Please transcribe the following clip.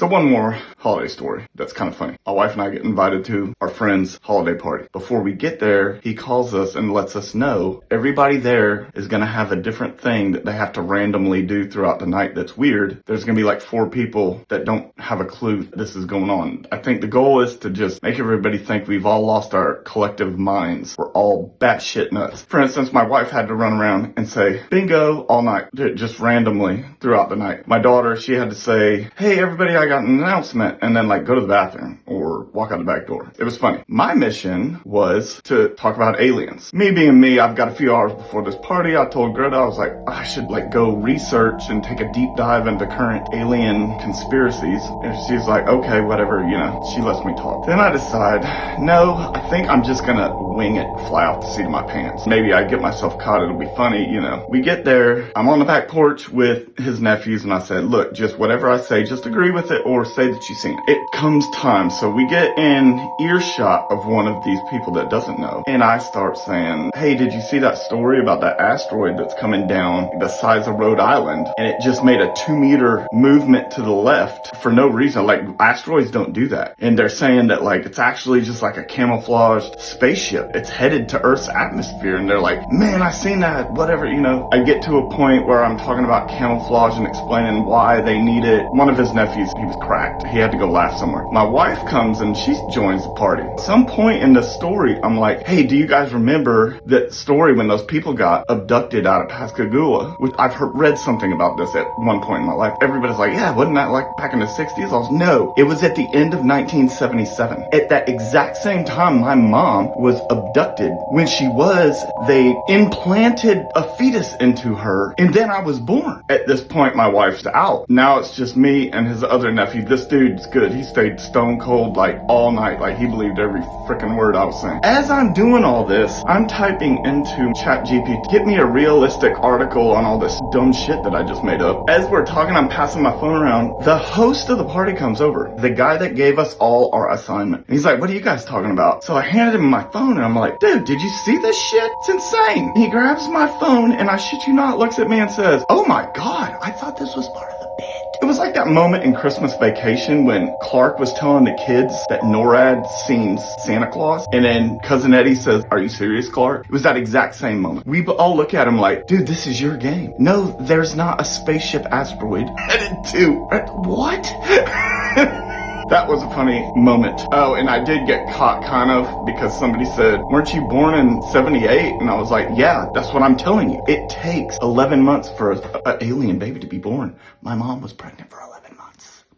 So one more holiday story that's kind of funny. My wife and I get invited to our friend's holiday party. Before we get there, he calls us and lets us know everybody there is going to have a different thing that they have to randomly do throughout the night that's weird. There's going to be like 4 people that don't have a clue this is going on. I think the goal is to just make everybody think we've all lost our collective minds. We're all batshit nuts. For instance, my wife had to run around and say bingo all night, just randomly throughout the night. My daughter, she had to say, hey everybody, I got an announcement, and then like go to the bathroom or walk out the back door. It was funny. My mission was to talk about aliens. Me being me, I've got a few hours before this party. I told Greta, I was like, I should like go research and take a deep dive into current alien conspiracies. And she's like, okay, whatever, you know, she lets me talk. Then I decide, no, I think I'm just gonna wing it, fly off the seat of my pants. Maybe I get myself caught, it'll be funny, you know. We get there, I'm on the back porch with his nephews, and I said, look, just whatever I say, just agree with it or say that you've seen it. It comes time, so we get in earshot of one of these people that doesn't know, and I start saying, hey, did you see that story about that asteroid that's coming down the size of Rhode Island, and it just made a 2-meter movement to the left for no reason? Like, asteroids don't do that. And they're saying that like it's actually just like a camouflaged spaceship. It's headed to Earth's atmosphere, and they're like, man, I seen that, whatever, you know. I get to a point where I'm talking about camouflage and explaining why they need it. One of his nephews, he was cracked. He had to go laugh somewhere. My wife comes and she joins the party. At some point in the story, I'm like, hey, do you guys remember that story when those people got abducted out of Pascagoula? Which I've read something about this at one point in my life. Everybody's like, yeah, wasn't that like back in the 60s? I was, no, it was at the end of 1977. At that exact same time, my mom was abducted. When she was, they implanted a fetus into her, and then I was born. At this point, my wife's out. Now it's just me and his other nephew. This dude's good. He stayed stone cold like all night. Like he believed every freaking word I was saying. As I'm doing all this, I'm typing into ChatGPT, get me a realistic article on all this dumb shit that I just made up. As we're talking, I'm passing my phone around. The host of the party comes over. The guy that gave us all our assignment. And he's like, what are you guys talking about? So I handed him my phone and I'm like, dude, did you see this shit? It's insane. He grabs my phone and I shit you not, looks at me and says, oh my God, I thought this was part of the bit. It was like that moment in Christmas Vacation when Clark was telling the kids that NORAD seen Santa Claus. And then Cousin Eddie says, are you serious, Clark? It was that exact same moment. We all look at him like, dude, this is your game. No, there's not a spaceship asteroid headed to... What? That was a funny moment. Oh, and I did get caught kind of because somebody said, weren't you born in 78? And I was like, yeah, that's what I'm telling you. It takes 11 months for an alien baby to be born. My mom was pregnant for 11